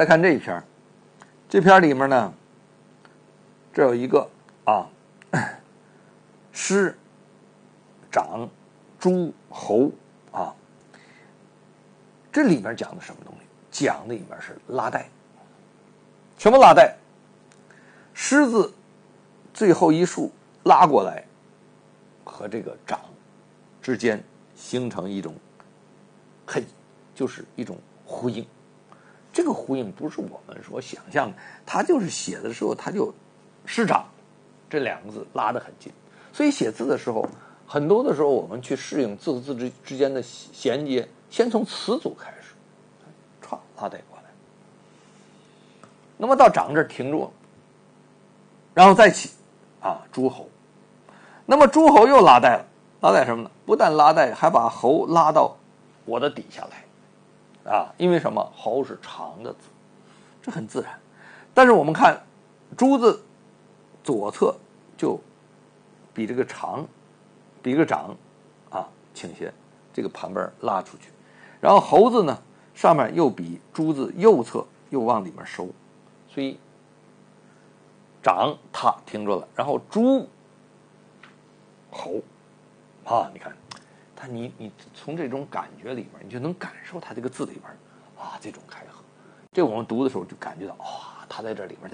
再看這一篇，這篇裡面呢，這有一個師、長、諸、侯啊，這裡面講的什麼東西？講的裡面是拉帶。什麼拉帶？師字最後一竖拉過來，和这个长之間形成一種就是一種呼應。這個呼應不是我們所想象的，他就是寫的時候他就師長這兩個字拉得很近，所以寫字的時候很多的時候我們去適應字和字之間的銜接，先從詞組開始，歘拉帶過來，那麼到長這兒停住了，然後再起諸侯，那麼諸侯又拉帶了，拉帶什麼呢？不但拉帶，還把侯拉到我的底下來因為什麼？侯是長的字，這很自然。但是我們看諸字左側就比這個長，比這個長傾斜，這個旁邊拉出去，然後侯字呢上面又比諸字右側又往裡面收，所以長它停住了，然後諸侯你看它你從這種感覺裡面你就能感受它這個字裡邊這種開合，這我們讀的時候就感覺到他在這裡面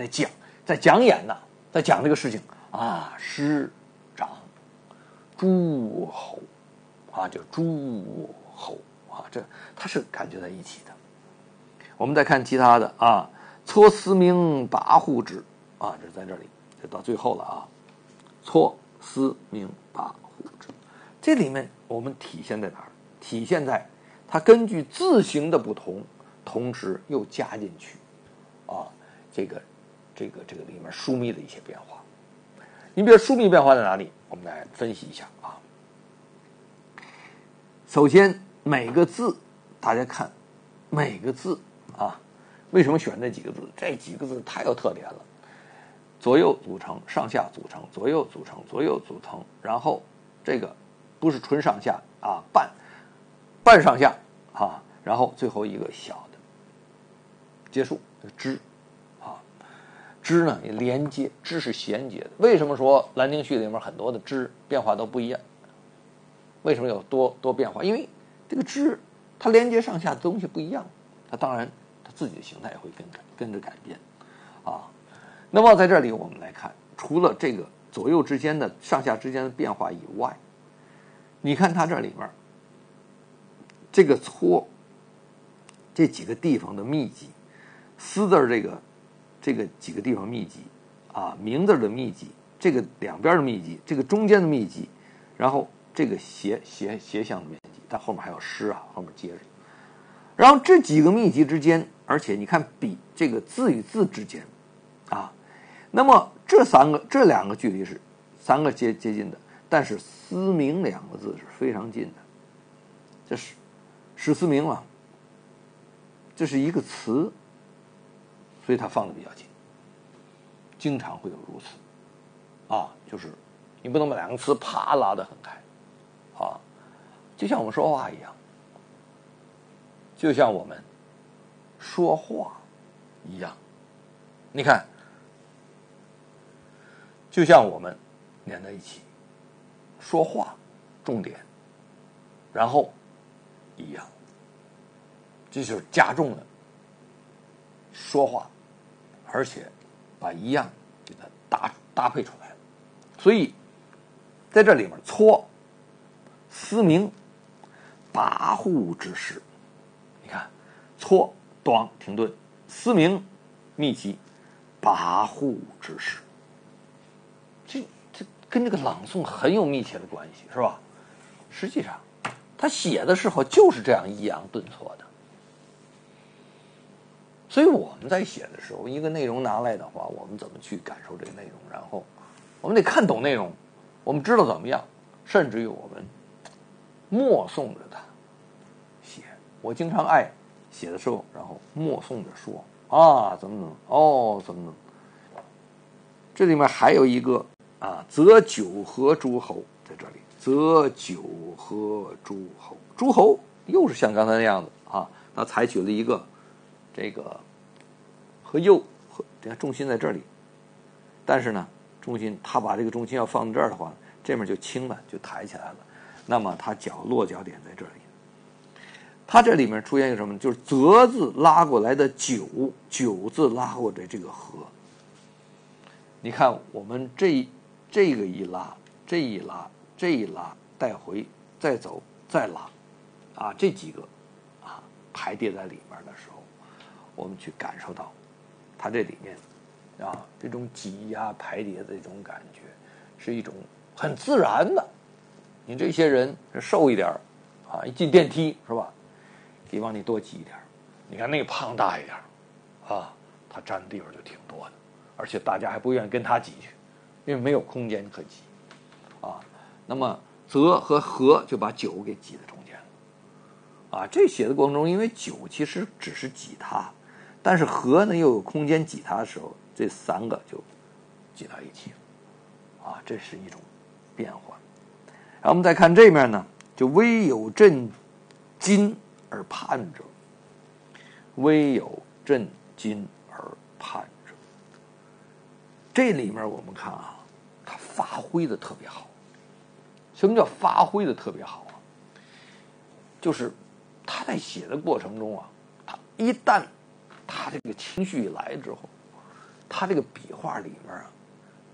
在講演呢，在講這個事情師長諸侯叫諸侯這它是感覺在一起的。我們再看其他的撮絲鳴跋扈之這在這裡，这到最後了撮絲鳴跋扈之，這裡面我們體現在哪兒？體現在它根據字形的不同，同時又加進去這個裡面疏密的一些變化。你比如疏密变化在哪裡？我们来分析一下首先每个字大家看每个字为什麼選這幾個字？這幾個字太有特點了，左右組成，上下組成，左右組成，左右組成，然後這個不是純上下半上下然後最後一個小的結束，之之呢也連接，之是銜接的。為什麼說蘭亭序裡面很多的之變化都不一樣？為什麼有多變化？因為這個之它連接上下的東西不一樣，它當然它自己的形態也會跟着改變那麼在這裡我們來看，除了這個左右之間的上下之間的變化以外，你看它這裡面這個撮這幾個地方的密集，絲字這個幾個地方密集名字的密集，這個兩邊的密集，這個中間的密集，然後這個斜向的密集，但後面還有詩後面接着，然後這幾個密集之間，而且你看比這個字與字之間那麼這兩個距離是三個接近的，但是絲鳴兩個字是非常近的，這是史思明了，這是一個詞，所以它放的比較近，經常會有如此就是你不能把兩個詞啪拉得很開就像我們說話一樣，就像我們說話一樣，你看就像我們連在一起說話重點，然後一樣，這就是加重了說話，而且把一樣給它搭配出來了。所以在這裡面撮絲鳴跋扈之勢，你看撮短停頓，絲鳴密集，跋扈之勢，這跟這個朗誦很有密切的關係，是吧？實際上他寫的時候就是這樣抑揚頓挫的。所以我們在寫的時候，一個內容拿來的話，我們怎麼去感受這個內容？然後我們得看懂內容，我們知道怎麼樣，甚至於我們默誦着它寫。我經常愛寫的時候，然後默誦着說怎麼怎麼這裡面還有一個則九合諸侯，在這裡則九合諸侯，諸侯又是像剛才那樣子他採取了一個這個和右和你看重心在這裡，但是呢，他把这個重心要放在這兒的話，這面就輕了，就抬起来了。那麼他落腳點在這裡。它這裡面出現一個什麼？就是泽字拉過來的九，九字拉過来这個和。你看我們這個一拉，這一拉，這一拉，帶回，再走，再拉，啊，這幾個啊排列在裡面的時候，我們去感受到它這裡面啊這種擠壓排列的这種感觉，是一种很自然的。你這些人瘦一點啊，一進電梯是吧？可以往你多擠一點。你看那個胖大一點啊，他占的地方就挺多的，而且大家還不願意跟他擠去，因為沒有空間可擠啊。那麼澤和和就把九給擠在中間了啊。這寫的過程中，因為九其實只是擠它，但是和呢又有空間擠它的時候，這三個就擠到一起了啊。這是一種變化。然後我們再看這面呢，就微有震驚而盼者，微有震驚而盼者。這裡面我們看啊，它發揮的特別好。什麼叫發揮的特別好啊？就是他在寫的過程中啊，他一旦他這個情緒一來之後，他這個筆畫裡面啊，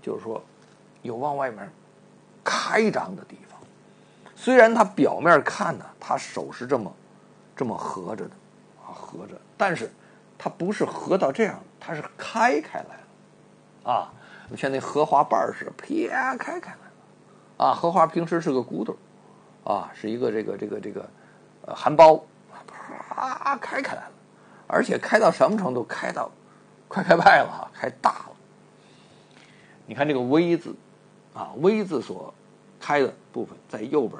就是說有往外面開張的地方。雖然他表面看呢，他手是這麼合着的啊，合着，但是他不是合到這樣，他是開來了啊，像那荷花瓣似的撇開来了啊。荷花平时是個骨头啊，是一個這個含苞，啪開來了，而且開到什麼程度？開到快開派了，開大了。你看這個微字啊，微字所開的部分在右邊，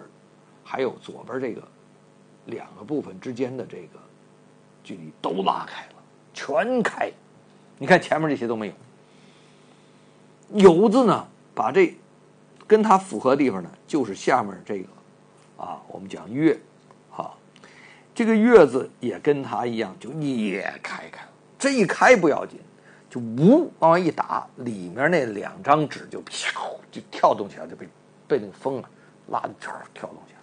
還有左邊這個兩個部分之間的這個距離都拉開了，全開。你看前面這些都沒有。有字呢，把這跟它符合的地方呢，就是下面這個啊，我們講月啊，這個月字也跟它一樣，就也開了。這一開不要緊，就無往外一打，裡面那兩張紙就飄就跳動起來，就被那個風啊拉的跳動起来。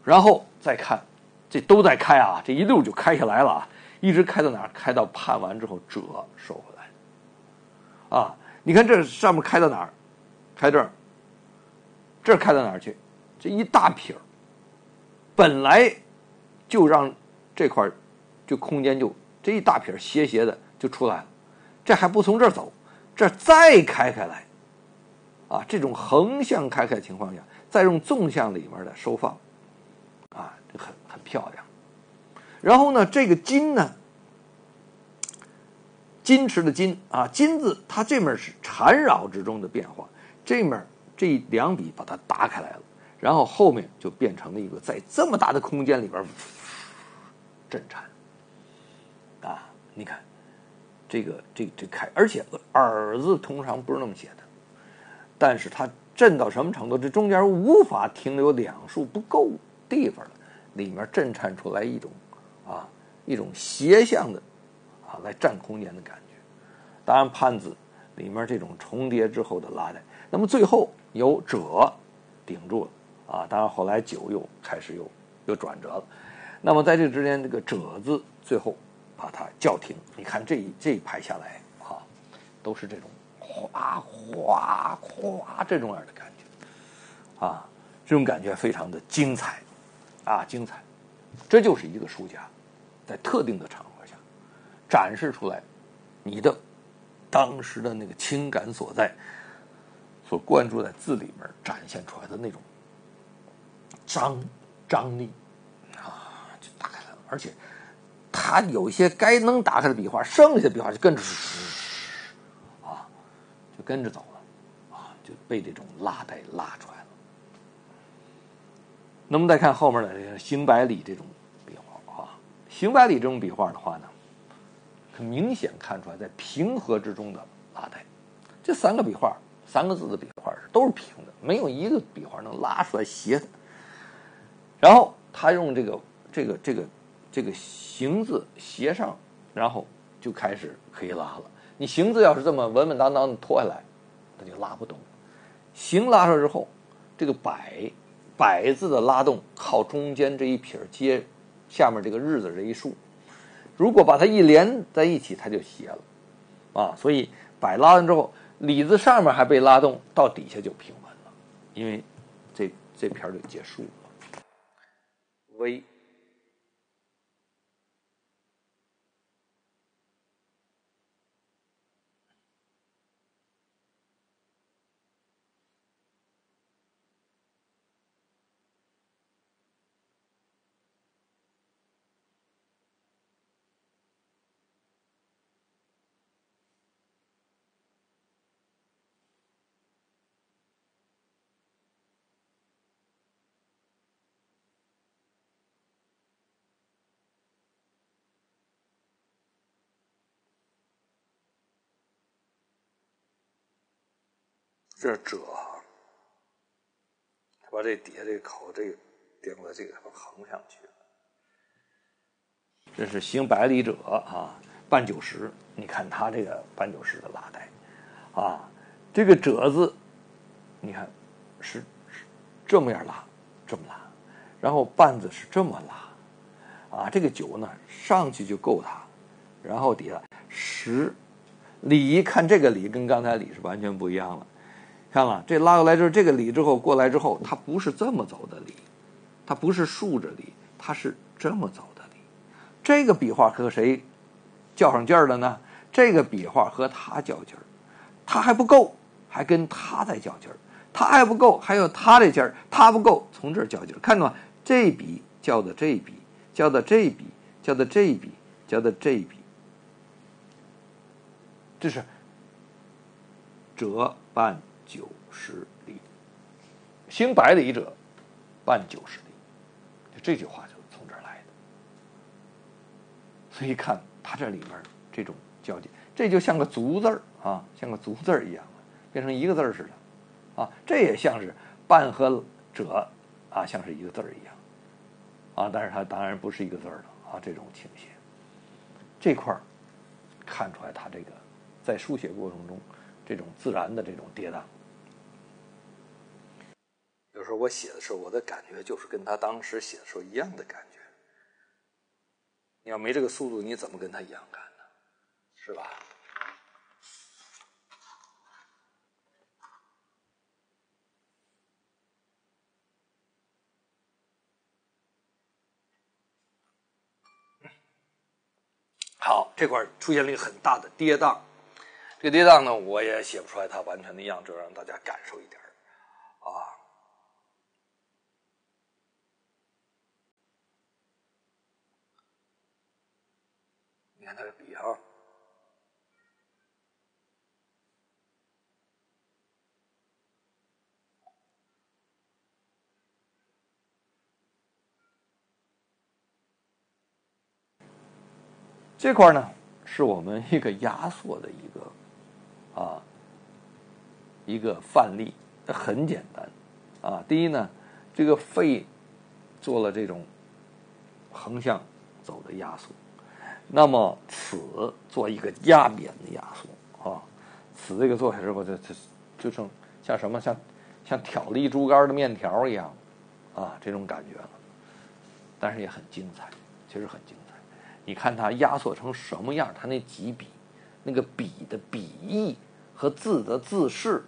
然後再看，這都在開啊，這一溜就開下來了啊，一直開到哪兒？開到盼完之後折收回來啊。你看這上面開到哪兒？開這兒，這兒開到哪兒去？這一大撇兒，本來就讓這塊就空間就這一大撇斜斜的就出来了，這還不從這兒走，這再開來啊，這種橫向開的情況下，再用縱向裡面的收放啊，這很漂亮。然後呢，這個金呢，矜持的矜啊，金字它這面是纏繞之中的變化，這面這兩筆把它打開來了，然後後面就變成了一個在這麼大的空間裡邊震顫啊。你看這開，而且耳字通常不是那麼寫的，但是它震到什麼程度？這中間無法停留两竖不夠地方了，裡面震顫出來一種斜向的啊來占空間的感覺。當然盼字裡面這種重疊之後的拉带，那麼最後由者頂住了啊。當然後來九又開始又轉折了。那麼在這之間，這個者字最後把它叫停。你看這一排下來啊，都是這種哗哗哗這種樣的感覺啊，這種感覺非常的精彩啊，精彩。這就是一个書家在特定的场合下展示出来你的当时的那个情感所在，所关注在字里面展现出来的那种张力啊，就打开了。而且他有一些该能打开的笔画，剩下的笔画就跟着啊，就跟着走了啊，就被这种拉带拉出来了。那么再看后面的行百里这种笔画啊，行百里这种笔画的话呢，很明显看出来在平和之中的拉带。这三个笔画，三个字的笔画都是平的，没有一个笔画能拉出来斜的。然后他用这个行字斜上，然后就開始可以拉了。你行字要是這麼穩穩當當的拖下來，那就拉不動。行拉出来之後，這個百字的拉動靠中間这一撇接下面這個日字這一竖，如果把它一連在一起，它就斜了啊。所以百拉完之後，里字上面還被拉動，到底下就平穩了，因為这片就結束了。微这是褶，他把这底下这个口这个顶在这个横上去了。这是行百里者啊，半九十。你看他这个半九十的拉带啊，这个褶字，你看是这么样拉，这么拉，然后半字是这么拉啊。这个九呢上去就够它，然后底下十里，看这个里跟刚才里是完全不一样了。看了这拉过来之後，這個里之後過來之後，它不是這麼走的里，它不是豎着里，它是這麼走的里。這個筆畫和誰較上勁兒了呢？這個筆畫和它較勁兒，它還不夠，還跟它再較勁兒，它還不夠，還有它這勁兒，它不夠，從這兒較勁兒。看到嗎？這筆較的這筆，較的這筆，較的這筆，較的這筆，這是折半九十里，行百里者半九十里，就這句話就從這兒來的。所以看它這裡邊這種交接，這就像個足字啊，像個足字一樣，變成一個字似的啊。這也像是半和者啊，像是一個字一樣啊，但是它當然不是一個字了啊。這種傾斜，這塊看出來它這個在書寫過程中這種自然的這種跌宕。有時候我寫的時候，我的感覺就是跟他當時寫的時候一樣的感覺。你要沒這個速度，你怎麼跟他一樣幹呢？是吧？好，這塊出現了一個很大的跌宕。這個跌宕呢，我也寫不出來它完全的樣，就讓大家感受一點啊。你看它的筆啊，這塊呢是我們一個壓縮的一個範例，很簡單啊。第一呢，這個肺做了這種橫向走的壓縮。那麼此做一個壓扁的壓縮啊，此這個做下之後就成像什麼像挑了一豬肝的麵條一樣啊，這種感覺了。但是也很精彩，其實很精彩。你看它壓縮成什麼樣，它那幾筆，那個筆的筆意和字的字勢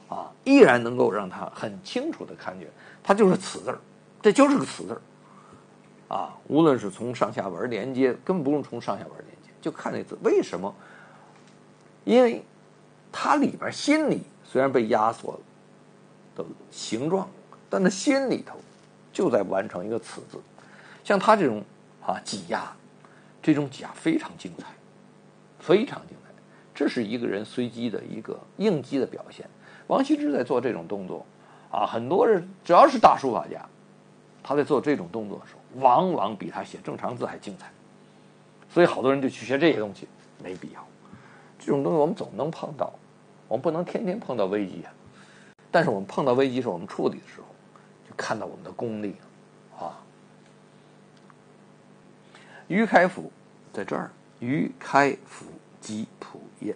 啊，依然能夠讓它很清楚的看見，它就是此字，這就是個此字。啊，無論是從上下文連接，根本不用從上下文連接，就看那字。為什麼？因為它裡邊心裡雖然被壓縮了的形狀，但它心裡頭就在完成一個此字。像它這種擠壓，這種擠壓非常精彩，非常精彩。這是一個人隨機的一個應機的表現。王羲之在做這種動作啊，很多人只要是大書法家，他在做這種動作的時候，往往比他寫正常字還精彩，所以好多人就去學這些東西，沒必要。這種東西我們總能碰到，我們不能天天碰到危機啊。但是我們碰到危機時候，我們處理的時候，就看到我們的功力啊。於開府在這兒，余開輔及譜頁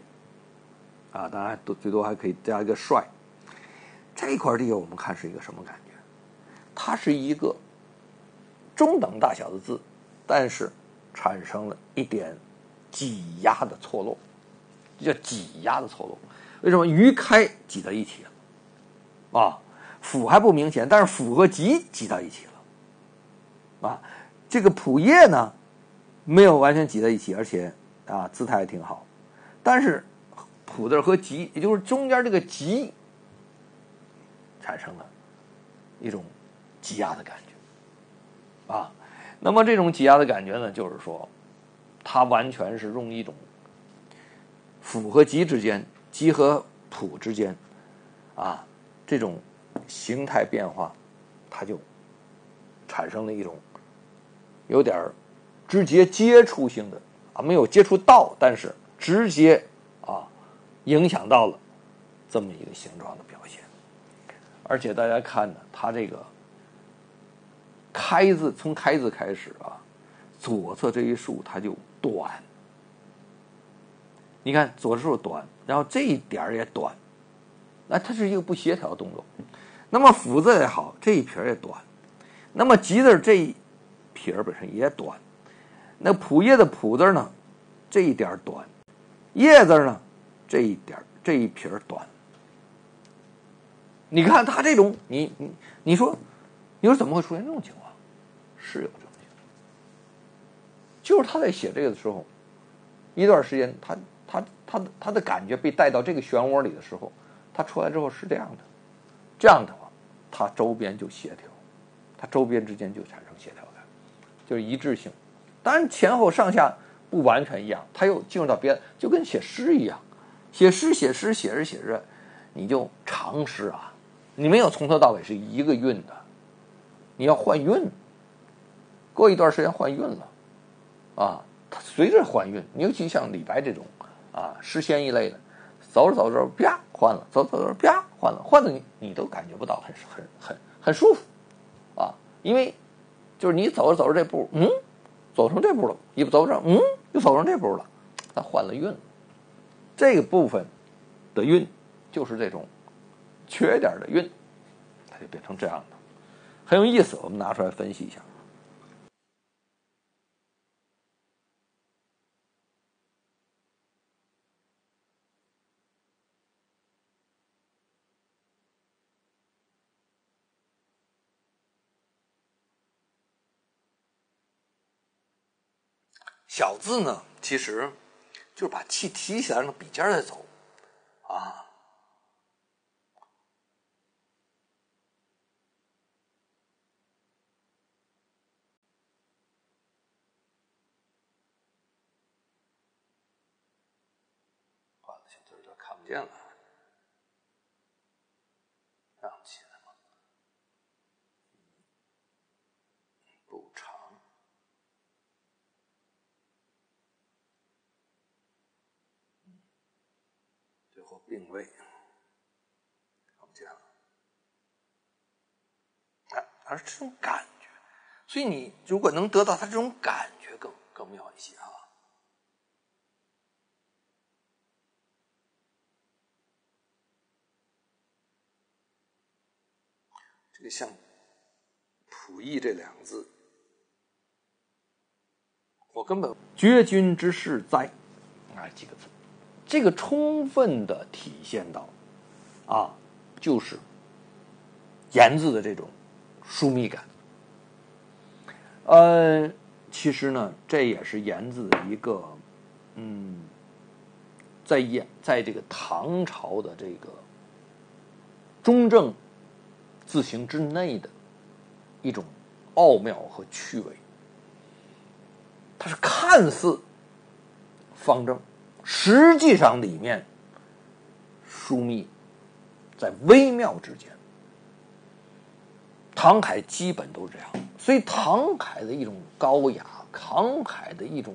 啊，当然最多還可以加一個帥。這塊地我們看是一個什麼感覺？它是一個中等大小的字，但是產生了一點擠壓的錯落，叫擠壓的錯落。為什麼余開擠到一起了？啊，輔還不明顯，但是輔和及擠到一起了。啊，這個譜頁呢，沒有完全擠在一起，而且啊姿態也挺好，但是譜字和及，也就是中間這個及，產生了一種擠壓的感覺。啊，那麼這種擠壓的感覺呢，就是說，它完全是用一種輔和及之間、及和譜之間，啊，這種形態變化，它就產生了一種有點直接接觸性的啊，沒有接觸到，但是直接啊影響到了這麼一個形狀的表現。而且大家看呢，它这個開字，從開字開始啊，左側這一豎它就短，你看左側短，然後這一點也短，那它是一個不協調的動作。那麼輔字也好，這一撇也短，那麼及字這一撇本身也短，那譜頁的譜字呢，這一點短，頁字呢，這一點這一撇短。你看他這種，你說怎麼會出現這種情況？是有这种情况，就是他在寫這個的時候，一段時間他的感覺被帶到這個漩渦裡的時候，他出來之後是這樣的，這樣的話，它周邊就協調，它周邊之間就產生協調感，就是一致性。當然前後上下不完全一樣，它又進入到別的，就跟寫詩一樣，寫詩寫着，你就長詩啊，你沒有從頭到尾是一個韻的，你要換韻，過一段時間換韻了，啊，它隨着換韻，尤其像李白這種啊詩仙一類的，走着啪換了，走着啪換了，換的你都感覺不到很舒服啊，因為就是你走着這步，走成這步了，一走着又走成這步了，它換了韻，這個部分的韻就是這種缺點的韻，它就变成这样的，很有意思，我們拿出來分析一下。小字呢，其實就是把氣提起來，讓筆尖再走啊。换了小字有点看不见了，让起来吧，不长。最后并位，看不见了。而是这种感觉，所以你如果能得到它这种感覺更妙一些啊。這個像譜役這兩個字，我根本絕君之事哉幾個字，這個充分的體現到啊，就是言字的這種疏密感。其實呢，這也是言字的一個在這個唐朝的這個中正字形之內的一種奧妙和趣味。它是看似方正，實際上裡面疏密在微妙之間。唐楷基本都是這樣，所以唐楷的一種高雅，唐楷的一種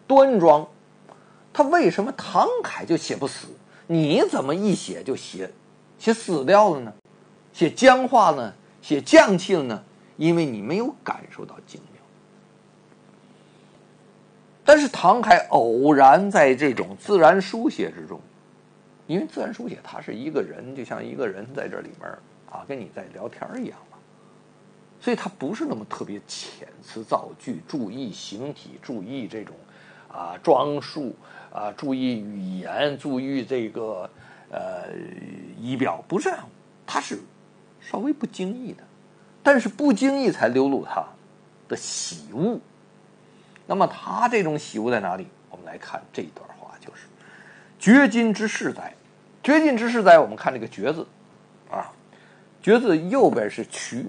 端莊，他為什麼唐楷就寫不死？你怎麼一寫就寫死掉了呢？寫僵化呢？寫匠氣了呢？因為你沒有感受到精妙。但是唐凱偶然在這種自然書寫之中，因為自然書寫它是一個人，就像一個人在這裡面啊，跟你在聊天一樣嘛，所以它不是那麼特別遣詞造句，注意形體，注意這種装束注意語言，注意这個儀表，不是這樣，它是稍微不經意的，但是不經意才流露它的喜惡。那麼他這種喜惡在哪裡？我們來看這一段話，就是掘金之勢哉。掘金之勢哉，我們看這個掘字掘字右邊是渠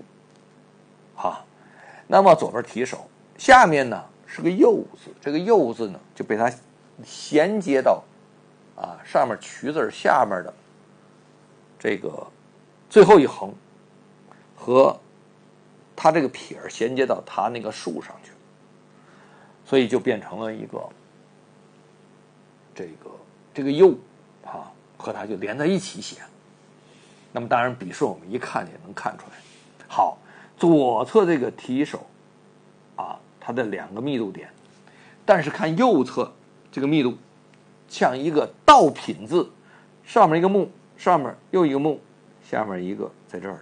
那麼左邊提手，下面呢是個右字，这個右字呢就被它銜接到上面渠字下面的这个最後一橫，和它这個撇銜接到它那個樹上去，所以就变成了一个这个又和它就连在一起写。那么当然笔顺我们一看也能看出来。好，左側這個提手它的兩個密度點，但是看右側這個密度像一個倒品字，上面一個木，上面又一個木，下面一個在這兒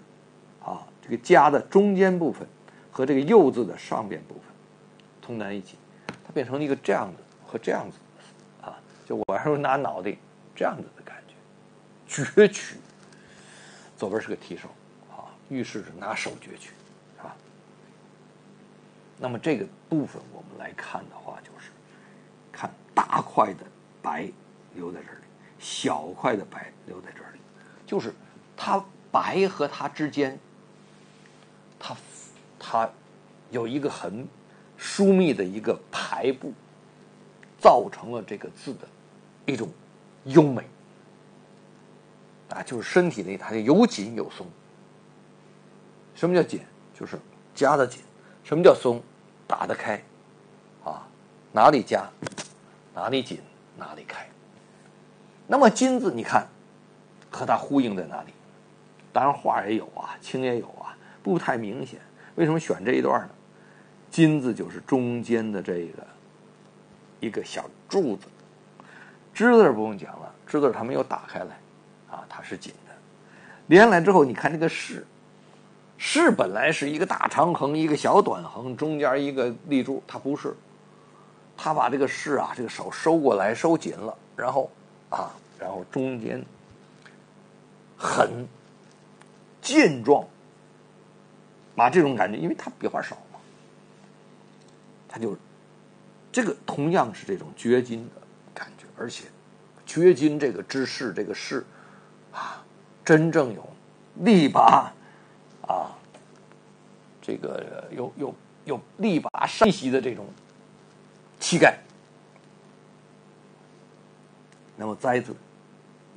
這個加的中間部分和這個右字的上邊部分通在一起，它變成一個這樣子和這樣子就我還是拿腦袋這樣子的感覺。攫取，左邊是個提手預示着拿手攫取那麼這個部分我們來看的話，就是看大塊的白留在這裡，小塊的白留在這裡，就是它白和它之間它有一個很疏密的一個排布，造成了這個字的一種優美就是身體內它就有緊有鬆。什麼叫緊？就是夾得緊。什麼叫鬆？打得開哪裡夾哪裡緊哪裡開。那麼金字你看和它呼應在哪裡？當然畫也有清也有不太明顯。為什麼選這一段呢？金字就是中間的這個一個小柱子，之字不用講了，之字它沒有打開來它是緊的。連來之後你看這個士，士本來是一個大長橫一個小短橫，中間一個立柱，它不是，它把這個士這個手收過來收緊了，然後中間很健壯，把這種感覺，因為它筆畫少嘛，它就這個同樣是這種掘金的感覺，而且掘金這個之勢，這個勢真正有力拔這個有力拔山兮的這種氣概。那麼哉字，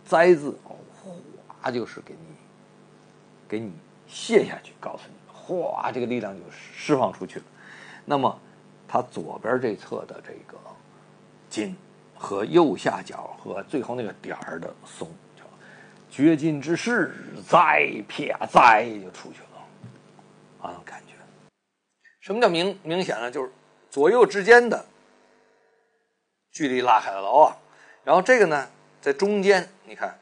哉字嘩就是給你卸下去，告訴你嘩這個力量就釋放出去了。那麼它左邊這側的這個金和右下角和最後那個點兒的鬆，叫掘金之勢哉，撇哉就出去了感覺。什麼叫明顯呢？就是左右之間的距離拉開了然後這個呢在中間，你看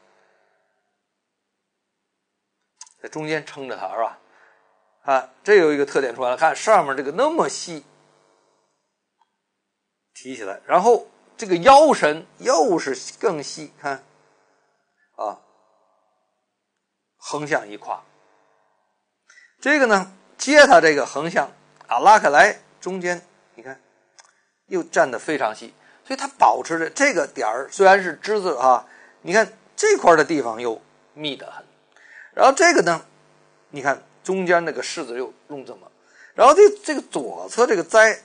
在中間撐着它是吧這有一個特點出來了，看上面這個那麼細提起來，然後這個腰身又是更細，看橫向一跨，這個呢接它這個橫向拉開來，中間你看又站得非常細，所以它保持着這個點兒雖然是之字你看這塊的地方又密得很，然後這個呢你看中間那個士字又弄這麼，然後這個左側這個哉，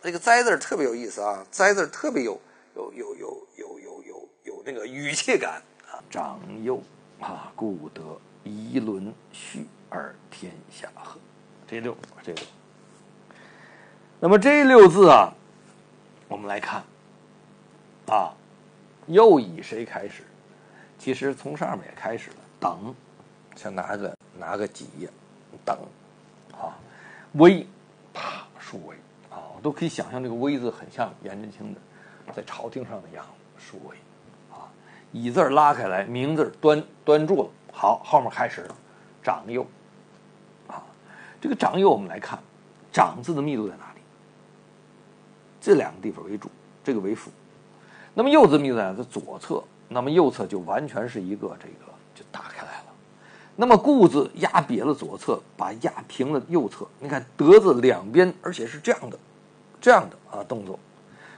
這個哉字特別有意思哉字特別有那個語氣感長幼故得夷倫序而天下和，這六。那麼這六字我們來看又以誰開始？其實從上面也開始了，等，像拿個幾呀，等微，數微我都可以想象这個威字很像颜真卿的在朝廷上的樣子，书威啊，乙字拉開來，名字端住了。好，後面開始了長幼啊，這個長幼我們來看，長字的密度在哪裡？這兩個地方為主，這個為輔。那麼幼字密度在左側，那麼右側就完全是一個這個就打開來了。那麼固字壓癟了左側，把壓平了右側。你看德字兩邊，而且是這樣的啊動作。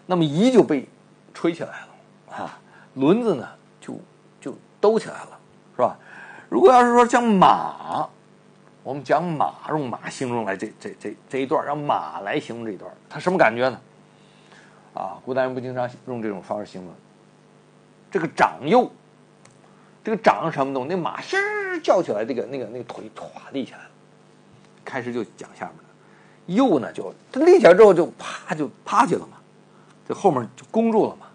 那麼夷就被吹起來了啊，輪字呢就兜起来了，是吧？如果要是說講馬，我們講馬，用馬形容來這一段，讓馬來形容這一段，它什麼感覺呢？啊，古代人不經常用這種方式形容。這個長幼，這個長什麼東西？那馬是叫起來，那個腿歘立起來了，開始就講下面了。幼呢，就它立起來之後就趴下了嘛，这後面就弓住了嘛。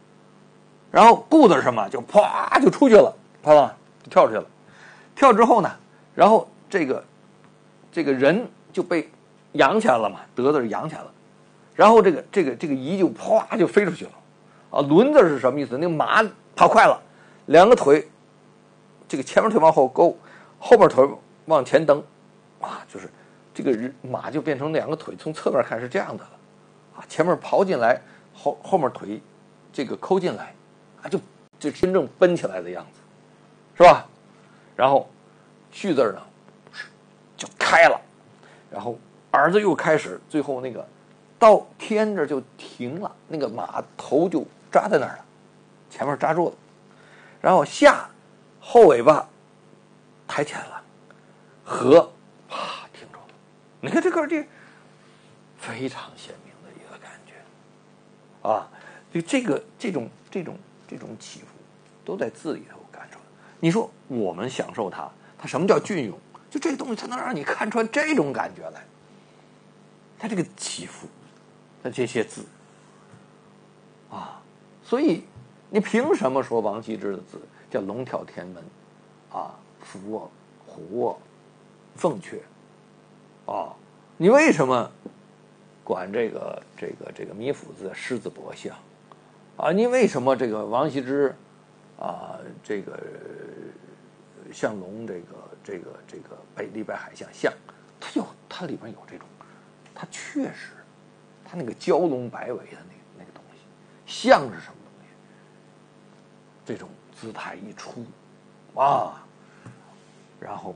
然後固字是什麼？就啪就出去了，啪了就跳出去了。跳之後呢，然後這個人就被揚起來了嘛，德字揚起來了。然後這個夷就啪就飛出去了，啊，輪字是什麼意思？那個馬跑快了，兩個腿，這個前面腿往後勾，後邊腿往前蹬，啊，就是這個馬就變成兩個腿，從側面看是這樣的了，啊，前面刨進來，後面腿這個摳進來，啊，就真正奔起來的樣子，是吧？然後序字呢就開了，然後耳字又開始，最後那個到天這就停了，那個馬頭就扎在那兒了，前面扎住了，然後下後尾巴抬起来了，和啪停住了。你看这非常鲜明的一个感觉啊，这种起伏都在字里头感出来。你說我們享受它什麼叫雋永？就這東西才能讓你看出這種感覺來。它這個起伏的這些字啊，所以你憑什麼說王羲之的字叫龍跳天門啊，俯臥虎臥鳳闕啊？你為什麼管這個米芾字獅子搏象啊？你為什麼這個王羲之啊這個像龍這個李白海象，它裡面有這種，它確實它那個蛟龍擺尾的那個東西，象是什麼東西？這種姿態一出啊，然後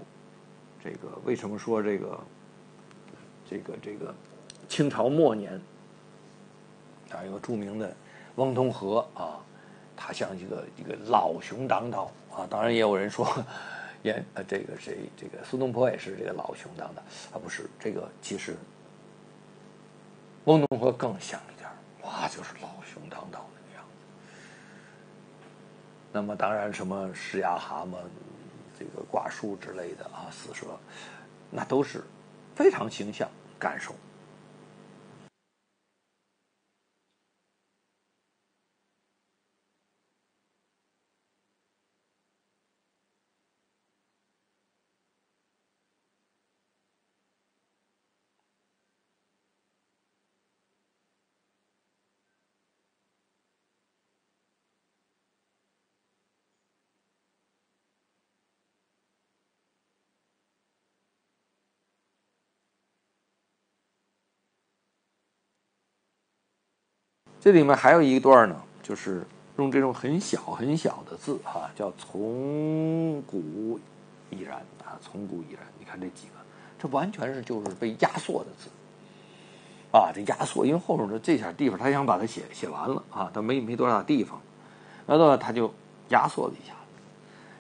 這個為什麼說這個清朝末年啊，有個著名的翁同龢啊，他像一個老雄當道啊，當然也有人說这個蘇東坡也是這個老雄當道啊，不是，這個其實翁同龢更像一點，哇，就是老雄當道那個樣子。那麼當然什麼獅牙蛤蟆這個掛樹之類的啊，死蛇，那都是非常形象感受。這裡面還有一段呢，就是用這種很小很小的字啊，叫從古已然啊，從古已然。你看這幾個，這完全是就是被壓縮的字啊，這壓縮，因為後面的這點地方他想把它寫完了啊，他沒多大地方，然後他就壓縮了一下。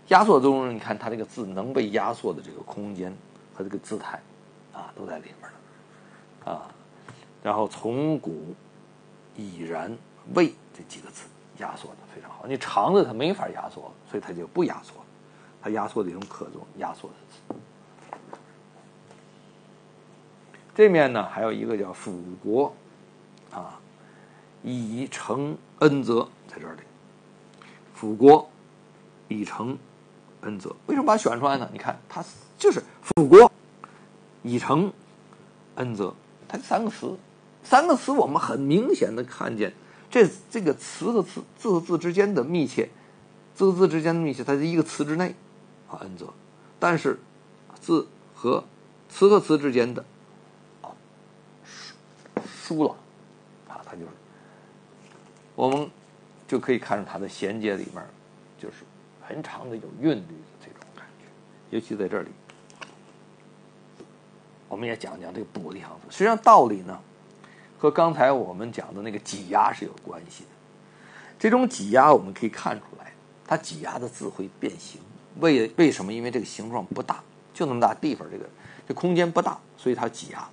壓縮中，你看他這個字能被壓縮的這個空間和這個姿態啊，都在裡面了啊。然後從古已然魏這幾個字壓縮的非常好，你長的它沒法壓縮了，所以它就不壓縮了，它壓縮的一種可作壓縮的字。這面呢還有一個叫輔國啊，以承恩澤，在這裡輔國以承恩澤，為什麼把它選出來呢？你看它就是輔國以承恩澤，它三個詞三个词我們很明顯的看見這個詞和字和字之間的密切，字和字之間的密切，它在一個詞之內啊，恩澤，但是詞和詞之間的啊疏了啊，它就是我們就可以看出它的銜接裡面就是很長的有韻律的這種感覺，尤其在這裡，我們也講講這個補的行字，實際上道理呢和剛才我們講的那個擠壓是有關係的。這種擠壓我們可以看出來，它擠壓的字會變形。為什麼？因為這個形狀不大，就那麼大地方，這空間不大，所以它擠壓。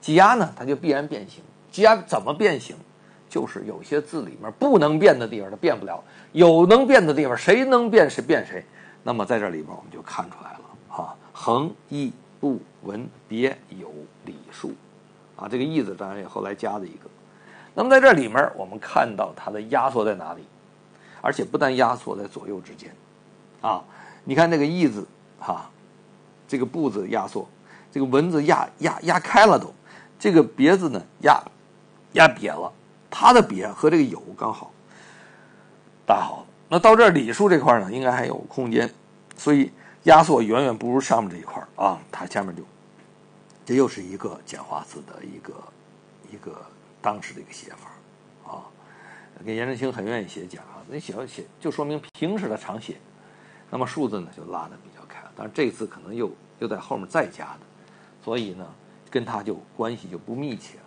擠壓呢，它就必然變形。擠壓怎麼變形？就是有些字裡面不能變的地方它變不了，有能變的地方誰能變誰變誰。那麼在這裡邊我們就看出來了啊，橫易部文別有禮數啊，這個易字當然也後來加的一個。那麼在這裡面我們看到它的壓縮在哪裡？而且不但壓縮在左右之間啊，你看這個易字哈，這個部字壓縮，這個文字壓開了都，這個別字呢壓癟了，它的癟和這個有剛好搭好。那到這兒禮數這塊呢，應該還有空間，所以壓縮遠遠不如上面這一塊啊，它下面就這又是一個簡化字的一個當時的一個寫法啊。跟顏真卿很願意寫講啊，那寫就說明平時的常寫，那麼數字呢就拉得比較開，但是這次可能又在後面再加的，所以呢跟它就關係就不密切了。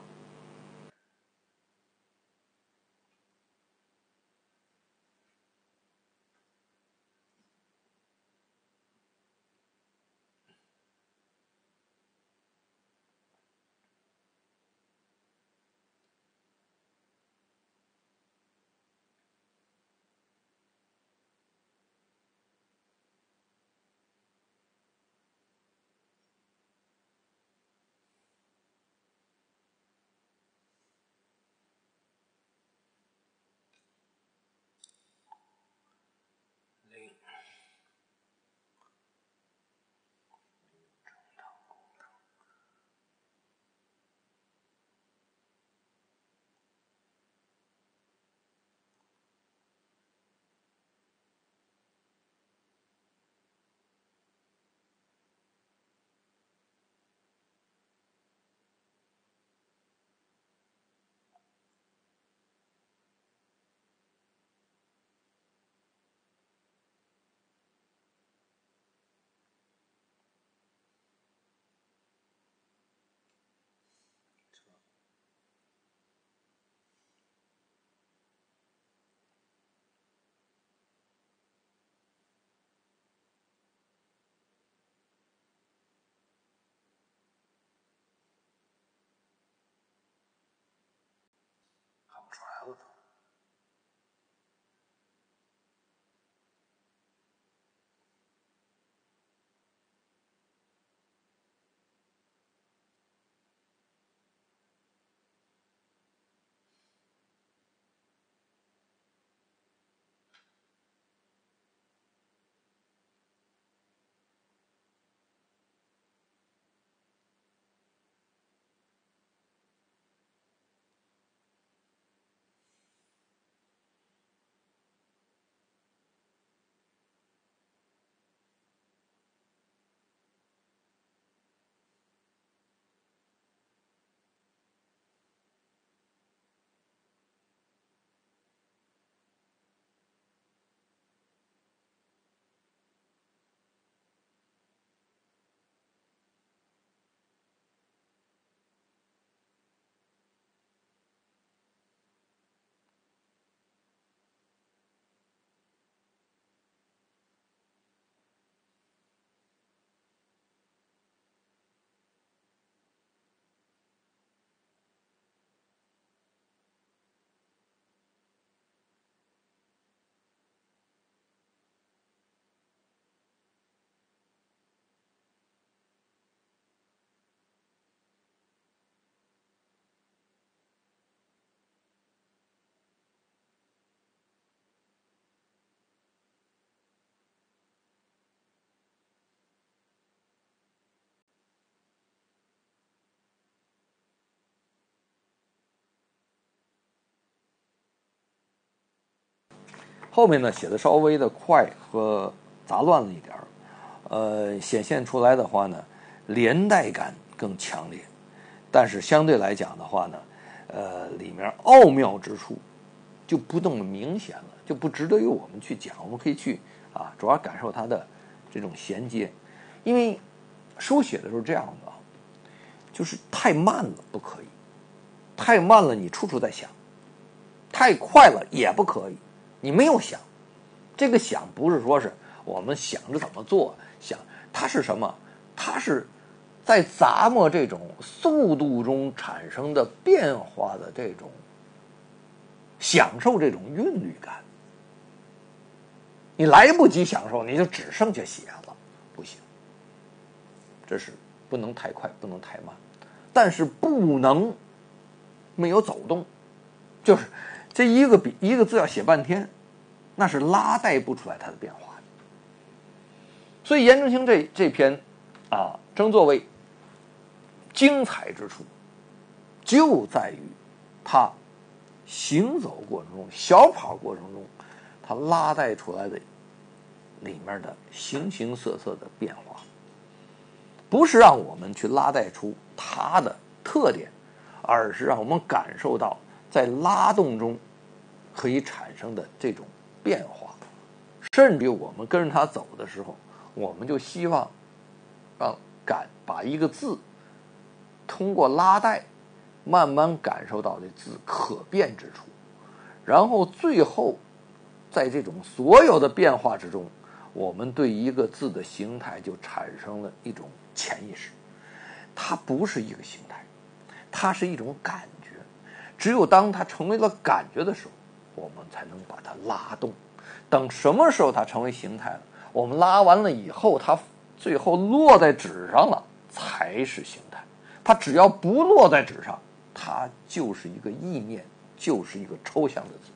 後面呢寫的稍微的快和雜亂了一點，顯現出來的話呢，连帶感更強烈，但是相对來講的話呢，裡面奧妙之處就不那麼明顯了，就不值得于我們去講。我們可以去主要感受它的這種銜接，因為書寫的時候這樣的，就是太慢了不可以，太慢了你處處在想，太快了也不可以，你沒有想。這個想不是說是我們想着怎麼做，想它是什麼？它是在咱們這種速度中產生的變化的這種享受，這種韻律感。你來不及享受，你就只剩下寫了，不行。這是不能太快，不能太慢，但是不能沒有走動，就是這一個字要寫半天，那是拉带不出來它的变化的。所以颜真卿這篇正作為精彩之處，就在於他行走過程中、小跑过程中，他拉带出來的裡面的形形色色的變化，不是讓我們去拉带出它的特點，而是讓我們感受到在拉動中可以產生的這種變化。甚至我們跟着他走的時候，我們就希望把一個字通過拉带慢慢感受到這字可變之處，然後最後在這種所有的變化之中，我們對一個字的形態就產生了一種潛意識。它不是一個形態，它是一種感覺。只有當它成為了感覺的時候，我們才能把它拉動。等什麼時候它成為形態了，我們拉完了以後，它最後落在紙上了，才是形態。它只要不落在紙上，它就是一個意念，就是一個抽象的字。